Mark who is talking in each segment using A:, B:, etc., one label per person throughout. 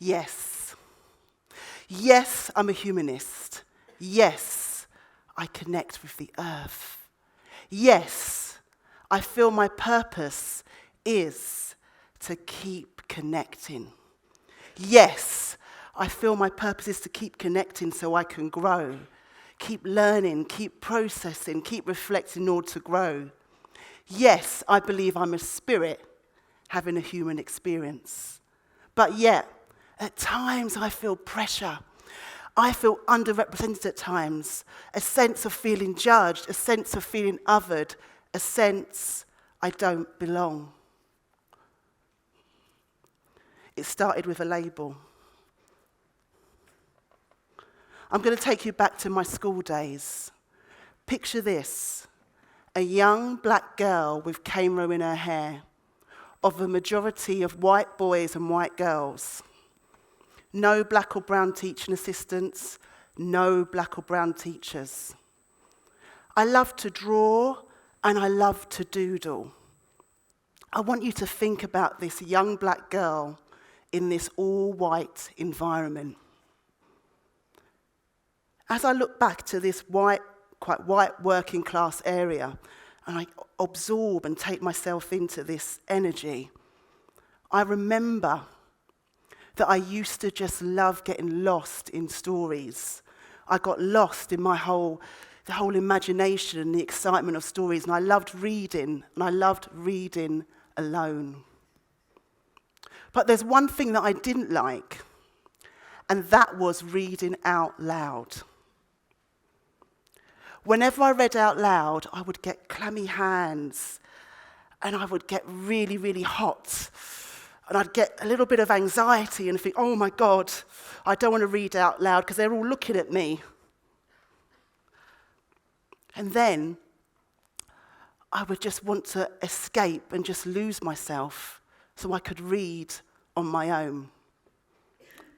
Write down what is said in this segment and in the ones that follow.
A: Yes. Yes, I'm a humanist. Yes, I connect with the earth. Yes, I feel my purpose is to keep connecting. Yes, I feel my purpose is to keep connecting so I can grow, keep learning, keep processing, keep reflecting in order to grow. Yes, I believe I'm a spirit having a human experience. But yet, at times I feel pressure. I feel underrepresented at times, a sense of feeling judged, a sense of feeling othered, a sense I don't belong. It started with a label. I'm going to take you back to my school days. Picture this, a young black girl with cane row in her hair, of a majority of white boys and white girls. No black or brown teaching assistants, no black or brown teachers. I love to draw and I love to doodle. I want you to think about this young black girl in this all-white environment. As I look back to this quite white working class area, and I absorb and take myself into this energy, I remember that I used to just love getting lost in stories. I got lost in the whole imagination and the excitement of stories, and I loved reading alone. But there's one thing that I didn't like, and that was reading out loud. Whenever I read out loud, I would get clammy hands, and I would get really, really hot. And I'd get a little bit of anxiety and think, oh my God, I don't want to read out loud because they're all looking at me. And then I would just want to escape and just lose myself so I could read on my own.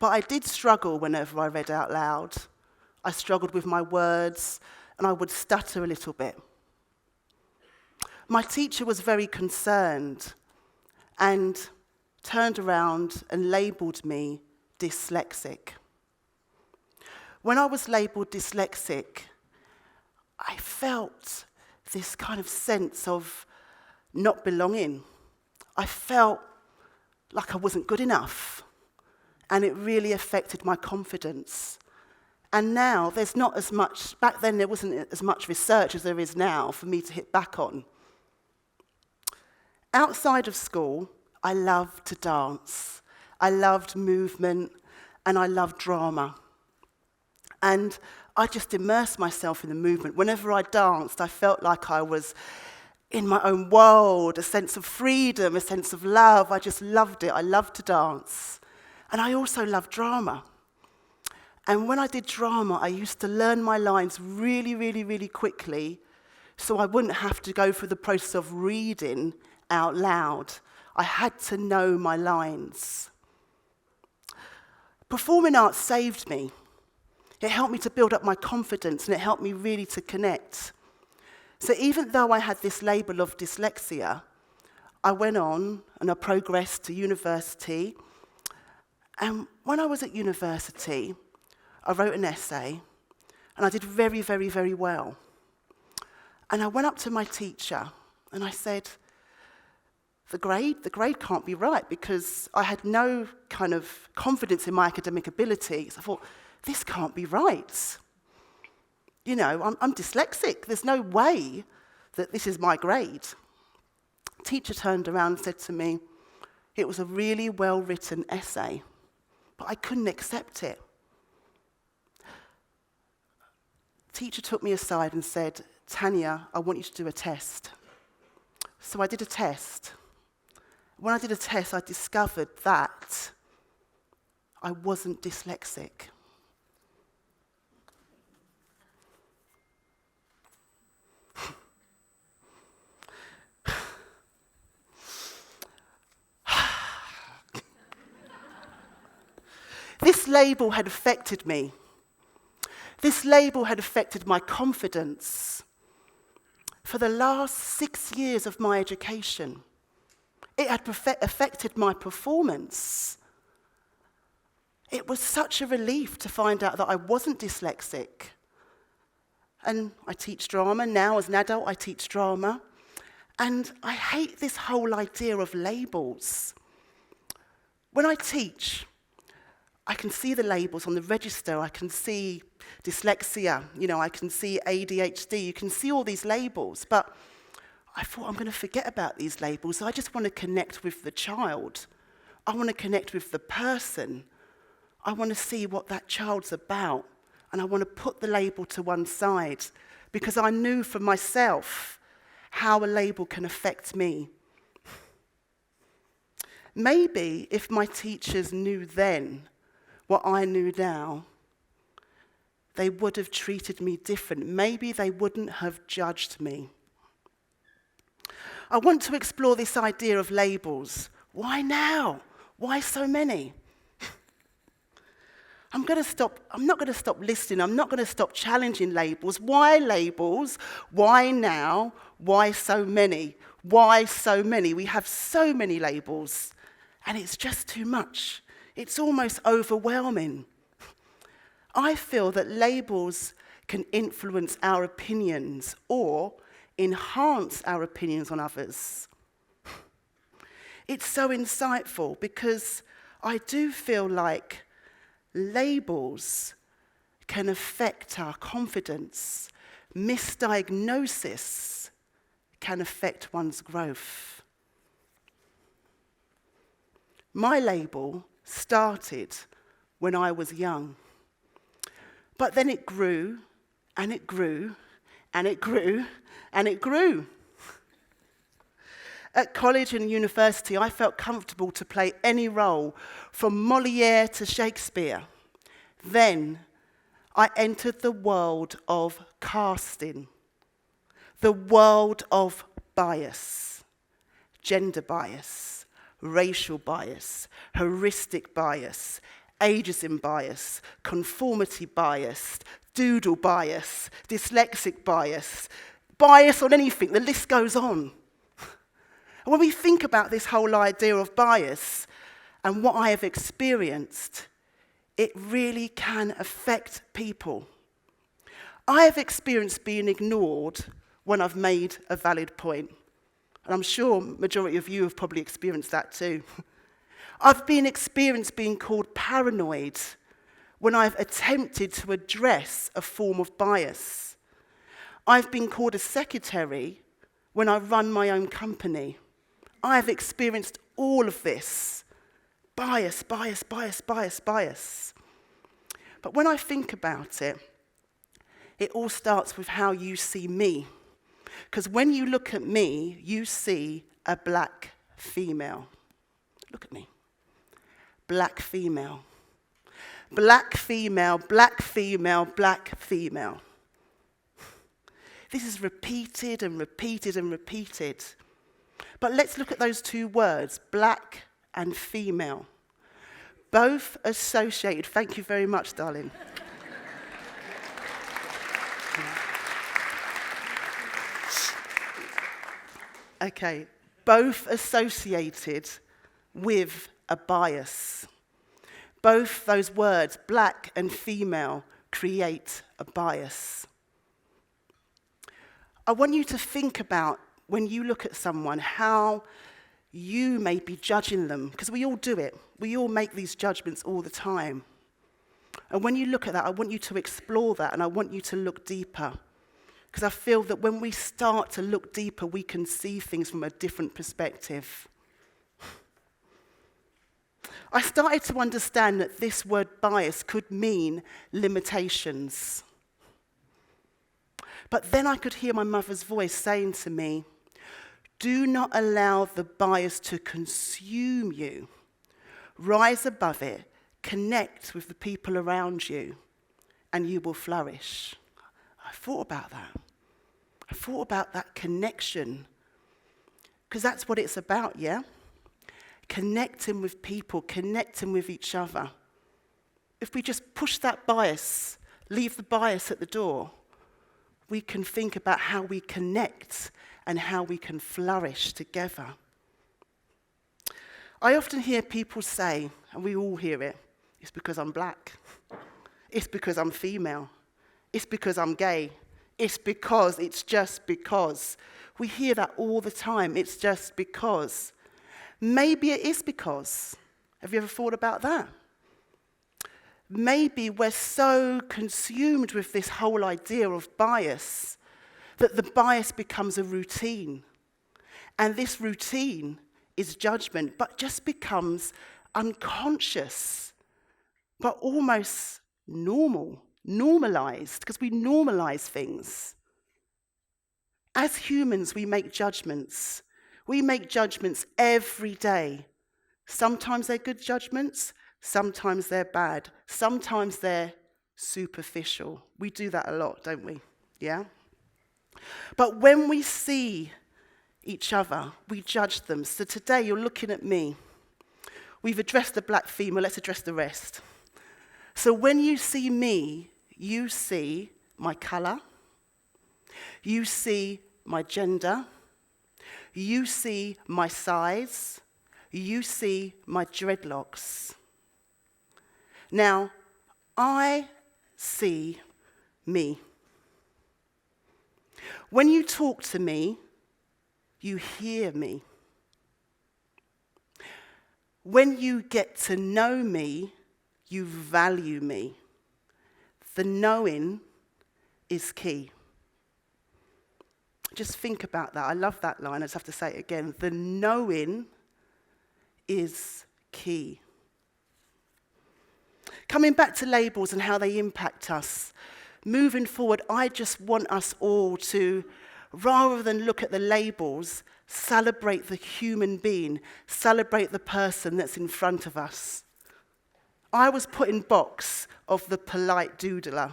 A: But I did struggle whenever I read out loud. I struggled with my words and I would stutter a little bit. My teacher was very concerned and turned around and labelled me dyslexic. When I was labelled dyslexic, I felt this kind of sense of not belonging. I felt like I wasn't good enough, and it really affected my confidence. And now there's not as much, back then there wasn't as much research as there is now for me to hit back on. Outside of school, I loved to dance. I loved movement, and I loved drama. And I just immersed myself in the movement. Whenever I danced, I felt like I was in my own world, a sense of freedom, a sense of love. I just loved it. I loved to dance. And I also loved drama. And when I did drama, I used to learn my lines really, really, really quickly so I wouldn't have to go through the process of reading out loud. I had to know my lines. Performing arts saved me. It helped me to build up my confidence, and it helped me really to connect. So even though I had this label of dyslexia, I went on and I progressed to university. And when I was at university, I wrote an essay, and I did very, very, very well. And I went up to my teacher, and I said, the grade can't be right, because I had no kind of confidence in my academic abilities. I thought, this can't be right. You know, I'm dyslexic. There's no way that this is my grade. Teacher turned around and said to me, it was a really well-written essay, but I couldn't accept it. Teacher took me aside and said, Tanya, I want you to do a test. So I did a test. When I did a test, I discovered that I wasn't dyslexic. This label had affected me. This label had affected my confidence for the last 6 years of my education. It had affected my performance. It was such a relief to find out that I wasn't dyslexic. And I teach drama now. As an adult, I teach drama. And I hate this whole idea of labels. When I teach, I can see the labels on the register. I can see dyslexia, I can see ADHD. You can see all these labels. But I thought, I'm going to forget about these labels. I just want to connect with the child. I want to connect with the person. I want to see what that child's about. And I want to put the label to one side because I knew for myself how a label can affect me. Maybe if my teachers knew then what I knew now, they would have treated me different. Maybe they wouldn't have judged me. I want to explore this idea of labels. Why now? Why so many? I'm not going to stop listening. I'm not going to stop challenging labels. Why labels? Why now? Why so many? Why so many? We have so many labels, and it's just too much. It's almost overwhelming. I feel that labels can influence our opinions or enhance our opinions on others. It's so insightful because I do feel like labels can affect our confidence. Misdiagnosis can affect one's growth. My label started when I was young, but then it grew, and it grew, and it grew, and it grew. At college and university, I felt comfortable to play any role, from Molière to Shakespeare. Then I entered the world of casting, the world of bias, gender bias, racial bias, heuristic bias, ageism bias, conformity bias, doodle bias, dyslexic bias, bias on anything, the list goes on. And when we think about this whole idea of bias and what I have experienced, it really can affect people. I have experienced being ignored when I've made a valid point. And I'm sure the majority of you have probably experienced that too. I've experienced being called paranoid when I've attempted to address a form of bias. I've been called a secretary when I run my own company. I've experienced all of this. Bias, bias, bias, bias, bias. But when I think about it, it all starts with how you see me. Because when you look at me, you see a black female. Look at me. Black female. Black female, black female, black female. This is repeated and repeated and repeated. But let's look at those two words, black and female. Both associated. Thank you very much, darling. Okay, both associated with a bias. Both those words, black and female, create a bias. I want you to think about, when you look at someone, how you may be judging them, because we all do it. We all make these judgments all the time. And when you look at that, I want you to explore that, and I want you to look deeper. Because I feel that when we start to look deeper, we can see things from a different perspective. I started to understand that this word bias could mean limitations. But then I could hear my mother's voice saying to me, do not allow the bias to consume you. Rise above it, connect with the people around you, and you will flourish. I thought about that. I thought about that connection. Because that's what it's about, yeah? Connecting with people, connecting with each other. If we just push that bias, leave the bias at the door, we can think about how we connect and how we can flourish together. I often hear people say, and we all hear it, It's because I'm black. It's because I'm female. It's because I'm gay. It's just because. We hear that all the time. It's just because. Maybe it is because. Have you ever thought about that? Maybe we're so consumed with this whole idea of bias that the bias becomes a routine. And this routine is judgment, but just becomes unconscious, but almost normalized, because we normalize things. As humans, we make judgments. We make judgments every day. Sometimes they're good judgments, sometimes they're bad, sometimes they're superficial. We do that a lot, don't we? Yeah? But when we see each other, we judge them. So today you're looking at me. We've addressed the black female, let's address the rest. So when you see me, you see my colour, you see my gender, you see my size, you see my dreadlocks. Now, I see me. When you talk to me, you hear me. When you get to know me, you value me. The knowing is key. Just think about that. I love that line. I just have to say it again. The knowing is key. Coming back to labels and how they impact us, moving forward, I just want us all to, rather than look at the labels, celebrate the human being, celebrate the person that's in front of us. I was put in box of the polite doodler.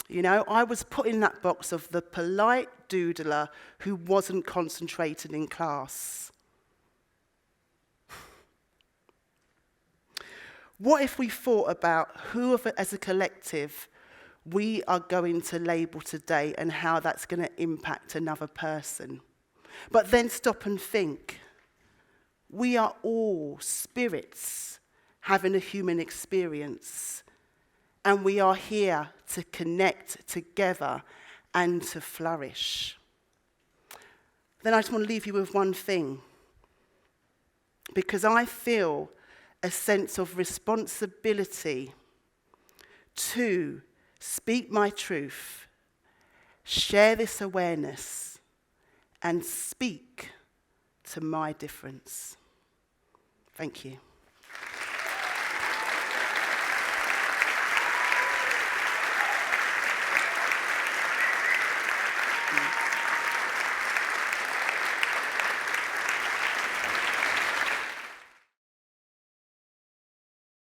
A: You know, I was put in that box of the polite doodler who wasn't concentrated in class. What if we thought about who, as a collective, we are going to label today and how that's going to impact another person? But then stop and think. We are all spirits having a human experience. And we are here to connect together and to flourish. Then I just want to leave you with one thing. Because I feel a sense of responsibility to speak my truth, share this awareness, and speak to my difference. Thank you.